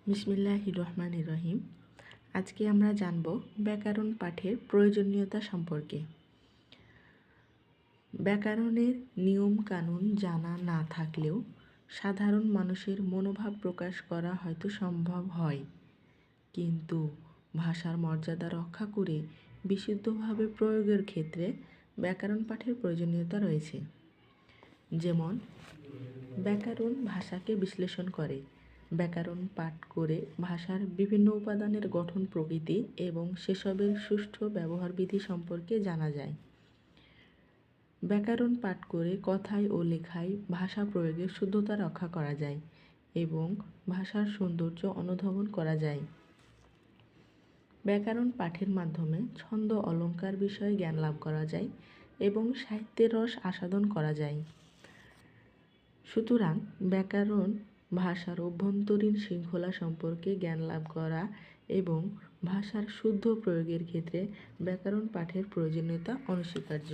বিসমিল্লাহির রহমানির রহিম। আজকে আমরা জানব ব্যাকরণ পাঠের প্রয়োজনীয়তা সম্পর্কে। ব্যাকরণের নিয়ম কানুন জানা না থাকলেও সাধারণ মানুষের মনোভাব প্রকাশ করা হয়তো সম্ভব হয়, কিন্তু ভাষার মর্যাদা রক্ষা করে বিশুদ্ধভাবে প্রয়োগের ক্ষেত্রে ব্যাকরণ পাঠের প্রয়োজনীয়তা রয়েছে। যেমন, ব্যাকরণ ভাষাকে বিশ্লেষণ করে। ব্যাকরণ পাঠ করে ভাষার বিভিন্ন উপাদানের গঠন প্রকৃতি এবং সেসবের সুষ্ঠু ব্যবহারবিধি সম্পর্কে জানা যায়। ব্যাকরণ পাঠ করে কথায় ও লেখায় ভাষা প্রয়োগের শুদ্ধতা রক্ষা করা যায় এবং ভাষার সৌন্দর্য অনুধাবন করা যায়। ব্যাকরণ পাঠের মাধ্যমে ছন্দ অলঙ্কার বিষয়ে জ্ঞান লাভ করা যায় এবং সাহিত্যের রস আস্বাদন করা যায়। সুতরাং ব্যাকরণ ভাষার অভ্যন্তরীণ শৃঙ্খলা সম্পর্কে জ্ঞান লাভ করা এবং ভাষার শুদ্ধ প্রয়োগের ক্ষেত্রে ব্যাকরণ পাঠের প্রয়োজনীয়তা অনস্বীকার্য।